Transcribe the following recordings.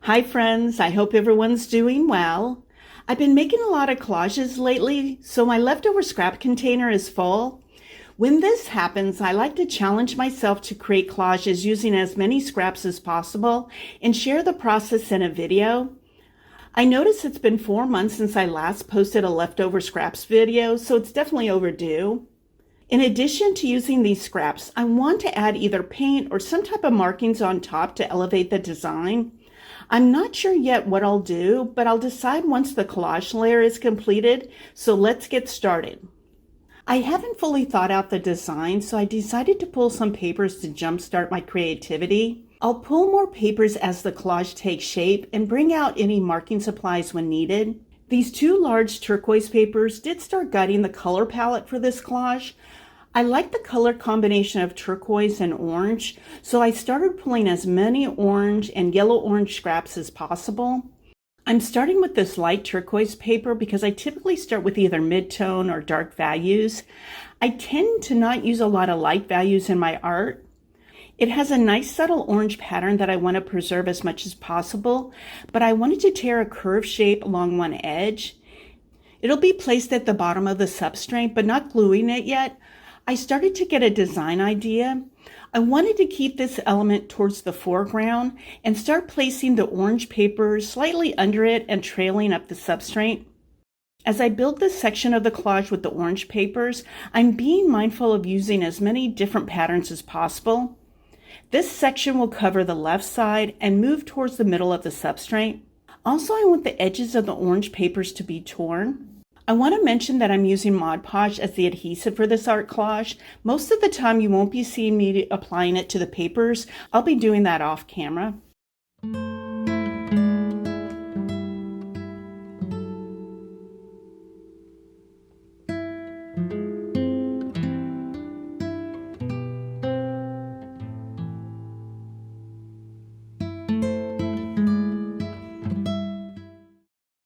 Hi friends, I hope everyone's doing well. I've been making a lot of collages lately, so my leftover scrap container is full. When this happens, I like to challenge myself to create collages using as many scraps as possible and share the process in a video. I notice it's been 4 months since I last posted a leftover scraps video, so it's definitely overdue. In addition to using these scraps, I want to add either paint or some type of markings on top to elevate the design. I'm not sure yet what I'll do, but I'll decide once the collage layer is completed, so let's get started. I haven't fully thought out the design, so I decided to pull some papers to jumpstart my creativity. I'll pull more papers as the collage takes shape and bring out any marking supplies when needed. These two large turquoise papers did start guiding the color palette for this collage. I like the color combination of turquoise and orange, so I started pulling as many orange and yellow-orange scraps as possible. I'm starting with this light turquoise paper because I typically start with either mid-tone or dark values. I tend to not use a lot of light values in my art. It has a nice subtle orange pattern that I want to preserve as much as possible, but I wanted to tear a curved shape along one edge. It'll be placed at the bottom of the substrate, but not gluing it yet. I started to get a design idea. I wanted to keep this element towards the foreground and start placing the orange paper slightly under it and trailing up the substrate. As I build this section of the collage with the orange papers, I'm being mindful of using as many different patterns as possible. This section will cover the left side and move towards the middle of the substrate. Also, I want the edges of the orange papers to be torn. I want to mention that I'm using Mod Podge as the adhesive for this art collage. Most of the time you won't be seeing me applying it to the papers. I'll be doing that off camera.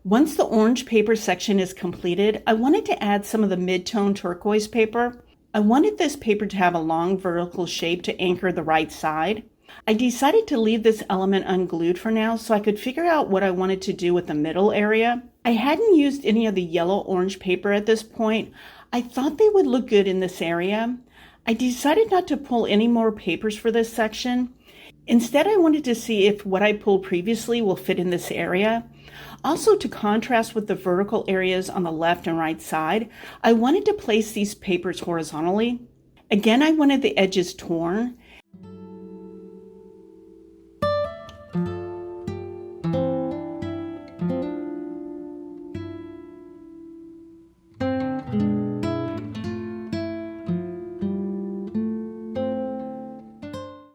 Once the orange paper section is completed, I wanted to add some of the mid-tone turquoise paper. I wanted this paper to have a long vertical shape to anchor the right side. I decided to leave this element unglued for now so I could figure out what I wanted to do with the middle area. I hadn't used any of the yellow-orange paper at this point. I thought they would look good in this area. I decided not to pull any more papers for this section. Instead, I wanted to see if what I pulled previously will fit in this area. Also, to contrast with the vertical areas on the left and right side, I wanted to place these papers horizontally. Again, I wanted the edges torn.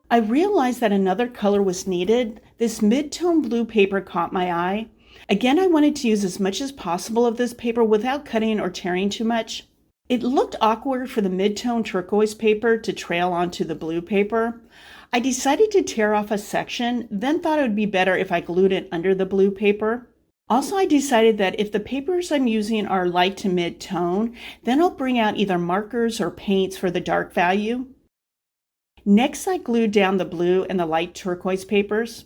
I realized that another color was needed. This mid-tone blue paper caught my eye. Again, I wanted to use as much as possible of this paper without cutting or tearing too much. It looked awkward for the mid-tone turquoise paper to trail onto the blue paper. I decided to tear off a section, then thought it would be better if I glued it under the blue paper. Also, I decided that if the papers I'm using are light to mid-tone, then I'll bring out either markers or paints for the dark value. Next, I glued down the blue and the light turquoise papers.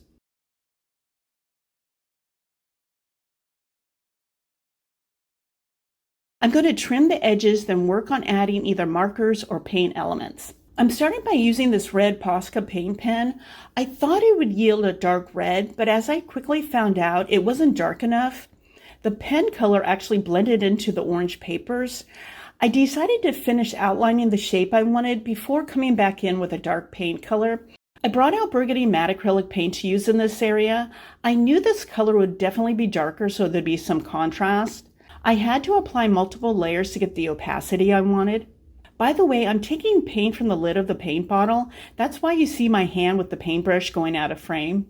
I'm going to trim the edges, then work on adding either markers or paint elements. I'm starting by using this red Posca paint pen. I thought it would yield a dark red, but as I quickly found out, it wasn't dark enough. The pen color actually blended into the orange papers. I decided to finish outlining the shape I wanted before coming back in with a dark paint color. I brought out burgundy matte acrylic paint to use in this area. I knew this color would definitely be darker, so there'd be some contrast. I had to apply multiple layers to get the opacity I wanted. By the way, I'm taking paint from the lid of the paint bottle. That's why you see my hand with the paintbrush going out of frame.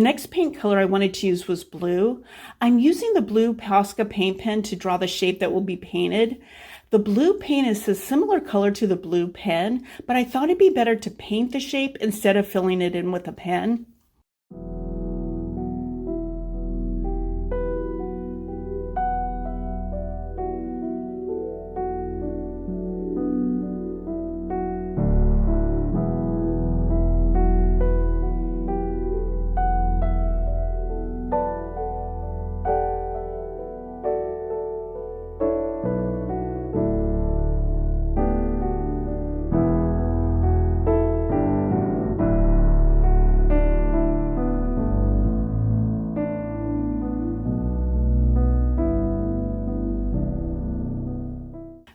The next paint color I wanted to use was blue. I'm using the blue Posca paint pen to draw the shape that will be painted. The blue paint is a similar color to the blue pen, but I thought it'd be better to paint the shape instead of filling it in with a pen.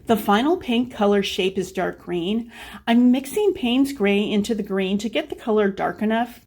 The final paint color shape is dark green. I'm mixing Payne's gray into the green to get the color dark enough.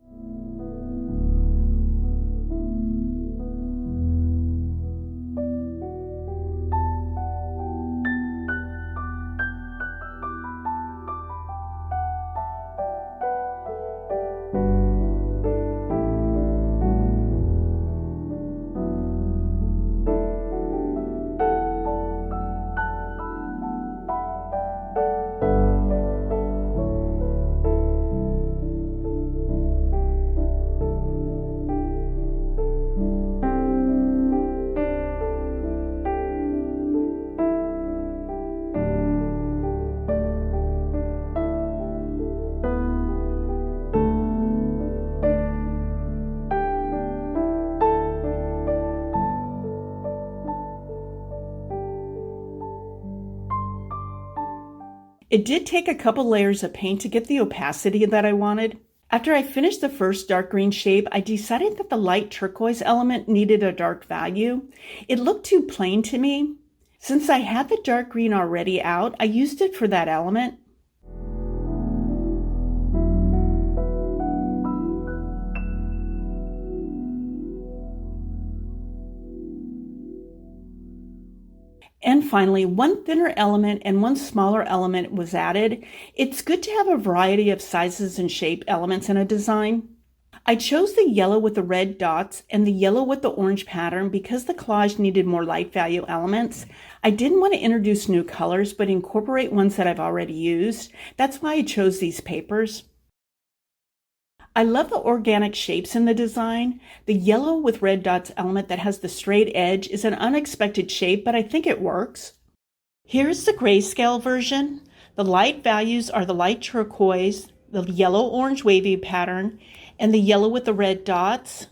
It did take a couple layers of paint to get the opacity that I wanted. After I finished the first dark green shape, I decided that the light turquoise element needed a dark value. It looked too plain to me. Since I had the dark green already out, I used it for that element. And finally, one thinner element and one smaller element was added. It's good to have a variety of sizes and shape elements in a design. I chose the yellow with the red dots and the yellow with the orange pattern because the collage needed more light value elements. I didn't want to introduce new colors, but incorporate ones that I've already used. That's why I chose these papers. I love the organic shapes in the design. The yellow with red dots element that has the straight edge is an unexpected shape, but I think it works. Here's the grayscale version. The light values are the light turquoise, the yellow-orange wavy pattern, and the yellow with the red dots.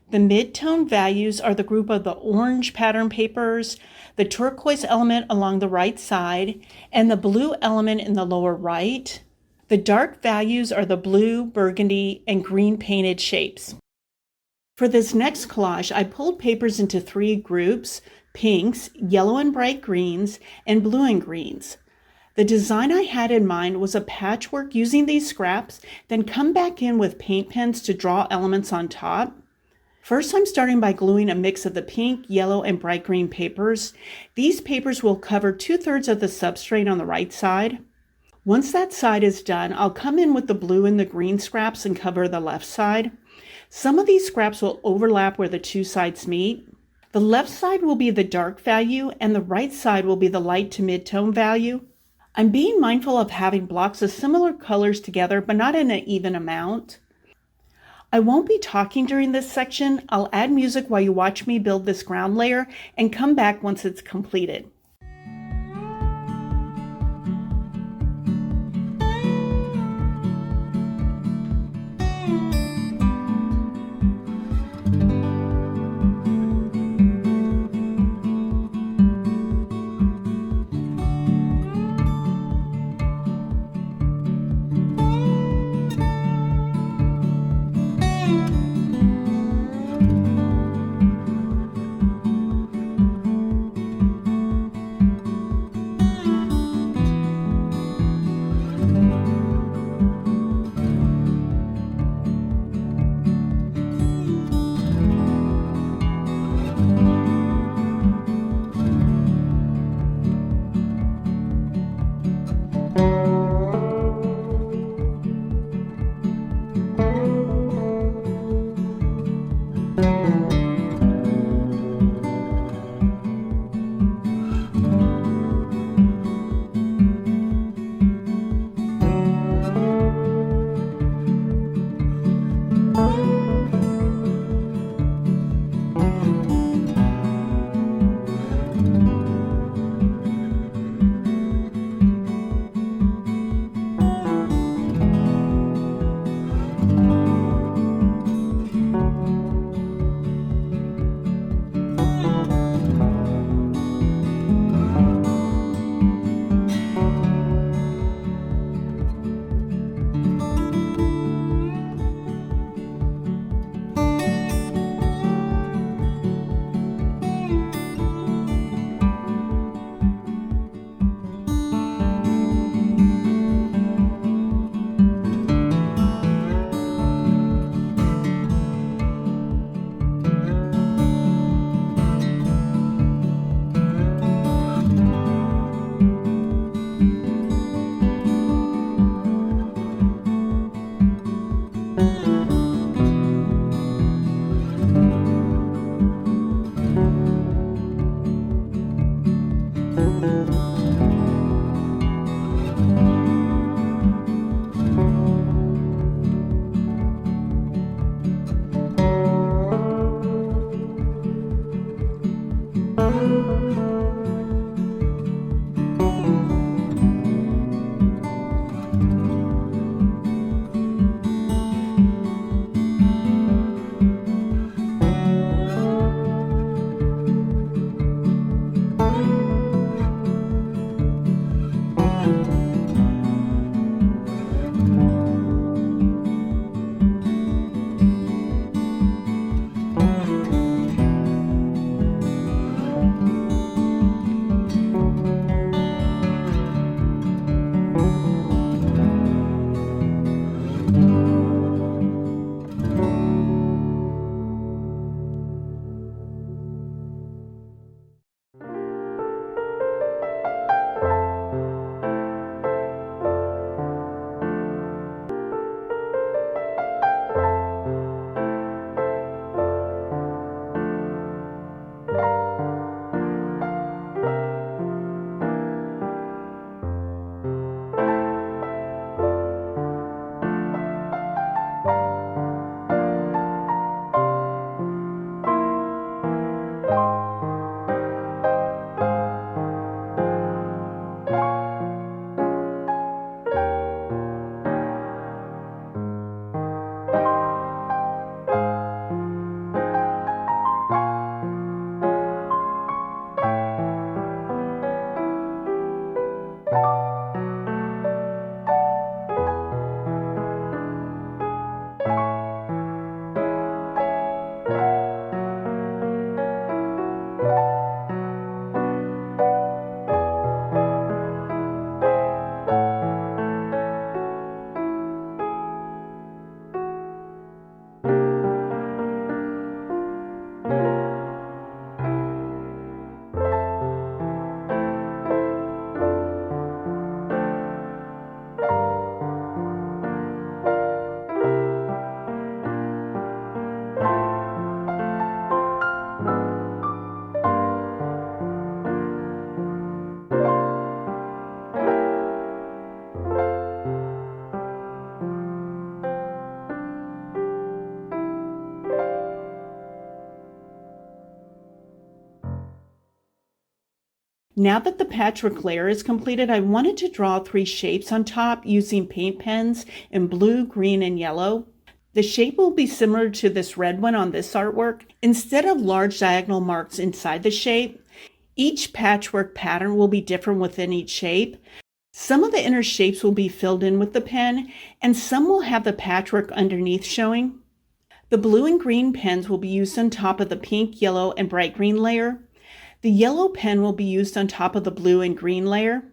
The mid-tone values are the group of the orange pattern papers, the turquoise element along the right side, and the blue element in the lower right. The dark values are the blue, burgundy, and green painted shapes. For this next collage, I pulled papers into 3 groups: pinks, yellow and bright greens, and blue and greens. The design I had in mind was a patchwork using these scraps, then come back in with paint pens to draw elements on top. First, I'm starting by gluing a mix of the pink, yellow, and bright green papers. These papers will cover 2/3 of the substrate on the right side. Once that side is done, I'll come in with the blue and the green scraps and cover the left side. Some of these scraps will overlap where the 2 sides meet. The left side will be the dark value and the right side will be the light to mid-tone value. I'm being mindful of having blocks of similar colors together, but not in an even amount. I won't be talking during this section. I'll add music while you watch me build this ground layer and come back once it's completed. Now that the patchwork layer is completed, I wanted to draw 3 shapes on top using paint pens in blue, green, and yellow. The shape will be similar to this red one on this artwork. Instead of large diagonal marks inside the shape, each patchwork pattern will be different within each shape. Some of the inner shapes will be filled in with the pen, and some will have the patchwork underneath showing. The blue and green pens will be used on top of the pink, yellow, and bright green layer. The yellow pen will be used on top of the blue and green layer.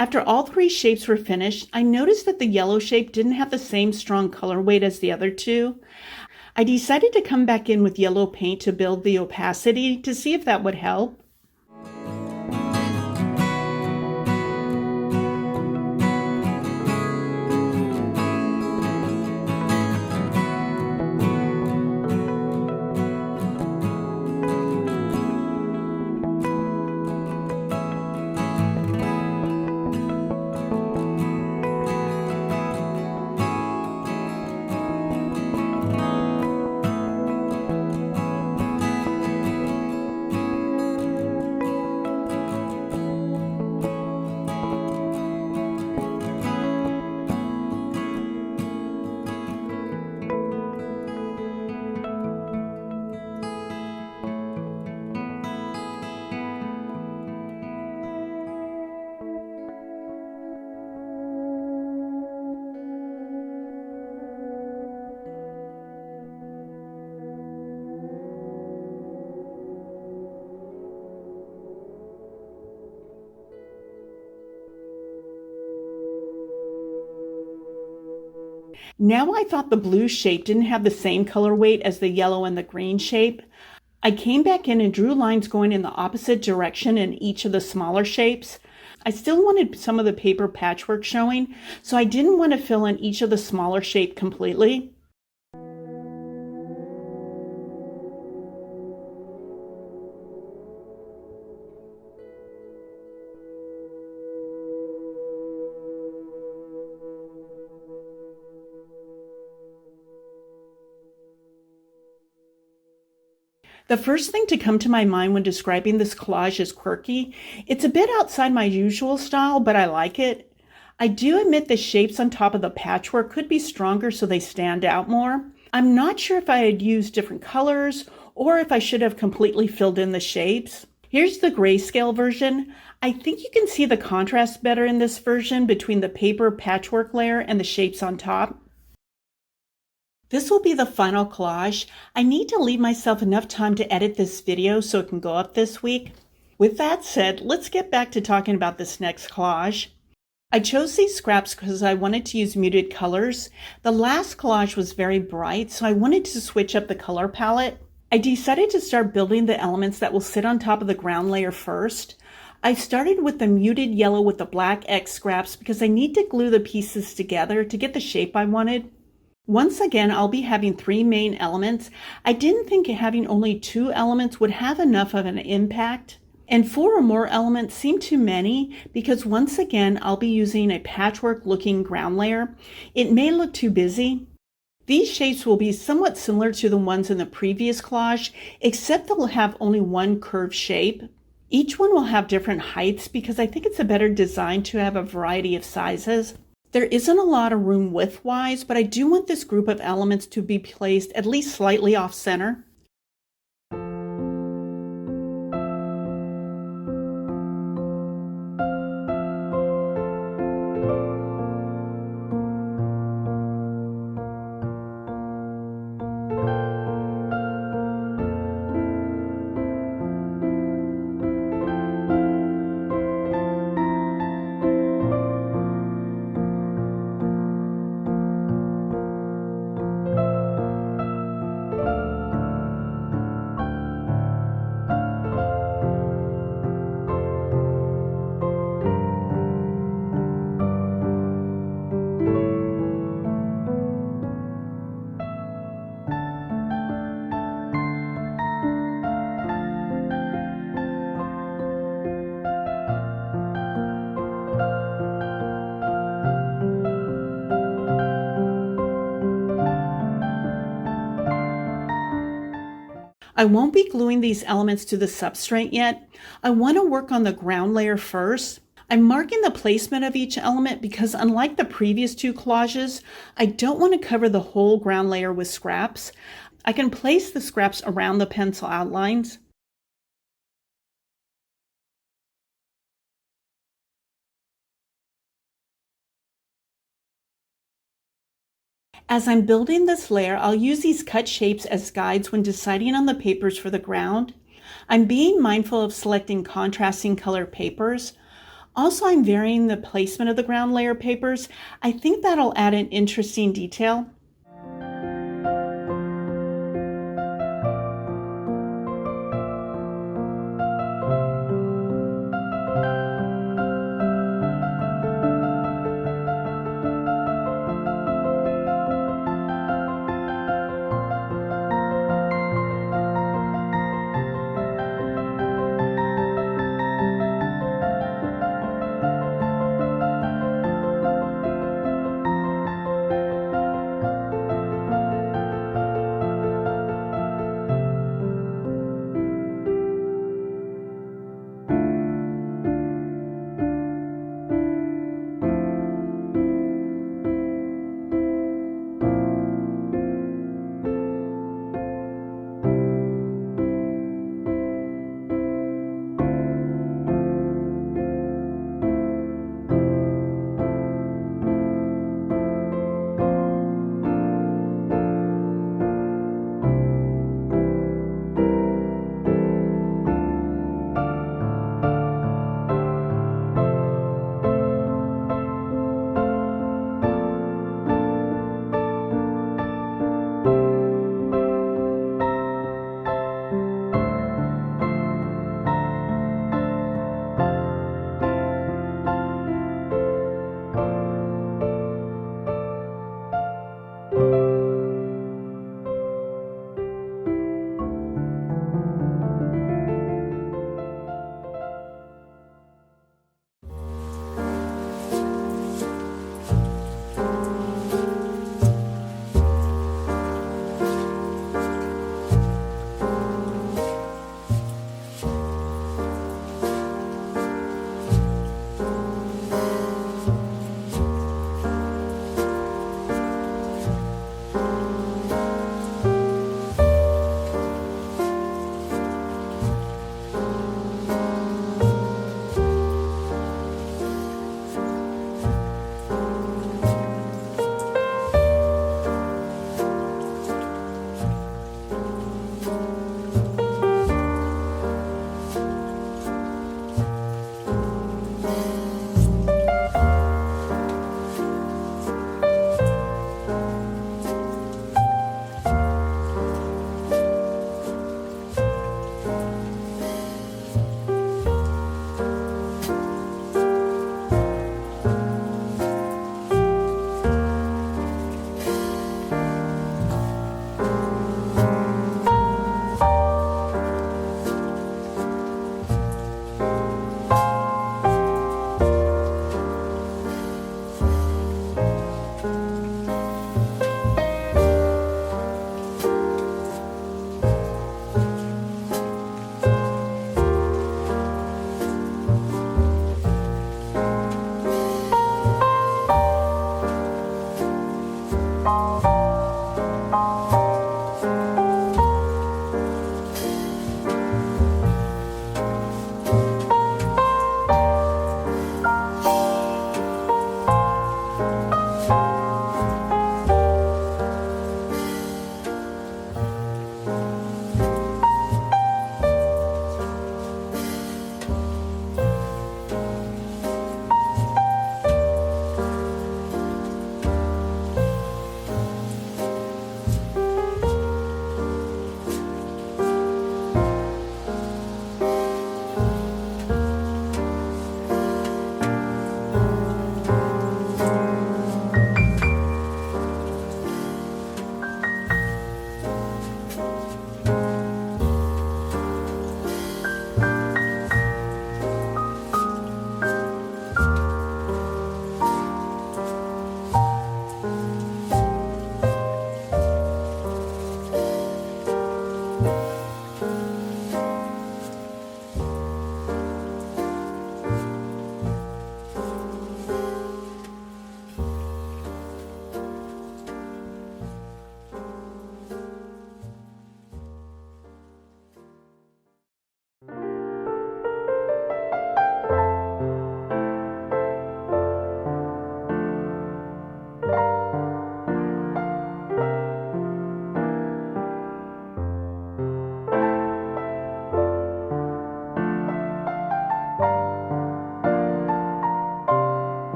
After all three shapes were finished, I noticed that the yellow shape didn't have the same strong color weight as the other two. I decided to come back in with yellow paint to build the opacity to see if that would help. Now I thought the blue shape didn't have the same color weight as the yellow and the green shape. I came back in and drew lines going in the opposite direction in each of the smaller shapes. I still wanted some of the paper patchwork showing, so I didn't want to fill in each of the smaller shape completely. The first thing to come to my mind when describing this collage is quirky. It's a bit outside my usual style, but I like it. I do admit the shapes on top of the patchwork could be stronger so they stand out more. I'm not sure if I had used different colors or if I should have completely filled in the shapes. Here's the grayscale version. I think you can see the contrast better in this version between the paper patchwork layer and the shapes on top. This will be the final collage. I need to leave myself enough time to edit this video so it can go up this week. With that said, let's get back to talking about this next collage. I chose these scraps because I wanted to use muted colors. The last collage was very bright, so I wanted to switch up the color palette. I decided to start building the elements that will sit on top of the ground layer first. I started with the muted yellow with the black X scraps because I need to glue the pieces together to get the shape I wanted. Once again, I'll be having three main elements. I didn't think having only two elements would have enough of an impact, and four or more elements seemed too many because once again, I'll be using a patchwork looking ground layer. It may look too busy. These shapes will be somewhat similar to the ones in the previous collage, except they'll have only one curved shape. Each one will have different heights because I think it's a better design to have a variety of sizes. There isn't a lot of room width-wise, but I do want this group of elements to be placed at least slightly off-center. I won't be gluing these elements to the substrate yet. I want to work on the ground layer first. I'm marking the placement of each element because unlike the previous two collages, I don't want to cover the whole ground layer with scraps. I can place the scraps around the pencil outlines. As I'm building this layer, I'll use these cut shapes as guides when deciding on the papers for the ground. I'm being mindful of selecting contrasting color papers. Also, I'm varying the placement of the ground layer papers. I think that'll add an interesting detail.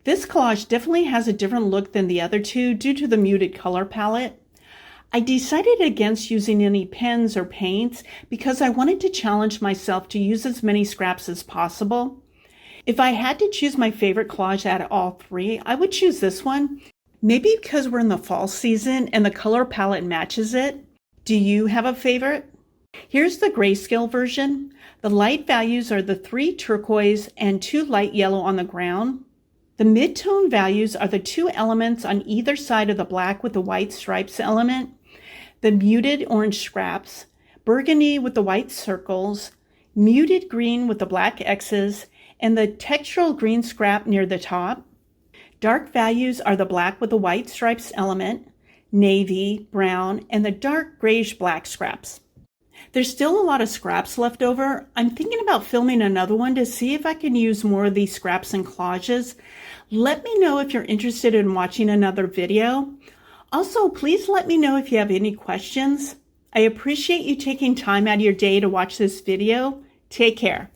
This collage definitely has a different look than the other two due to the muted color palette. I decided against using any pens or paints because I wanted to challenge myself to use as many scraps as possible. If I had to choose my favorite collage out of all three, I would choose this one. Maybe because we're in the fall season and the color palette matches it. Do you have a favorite? Here's the grayscale version. The light values are the 3 turquoise and 2 light yellow on the ground. The mid-tone values are the 2 elements on either side of the black with the white stripes element, the muted orange scraps, burgundy with the white circles, muted green with the black X's, and the textural green scrap near the top. Dark values are the black with the white stripes element, navy, brown, and the dark grayish-black scraps. There's still a lot of scraps left over. I'm thinking about filming another one to see if I can use more of these scraps and collages. Let me know if you're interested in watching another video. Also, please let me know if you have any questions. I appreciate you taking time out of your day to watch this video. Take care.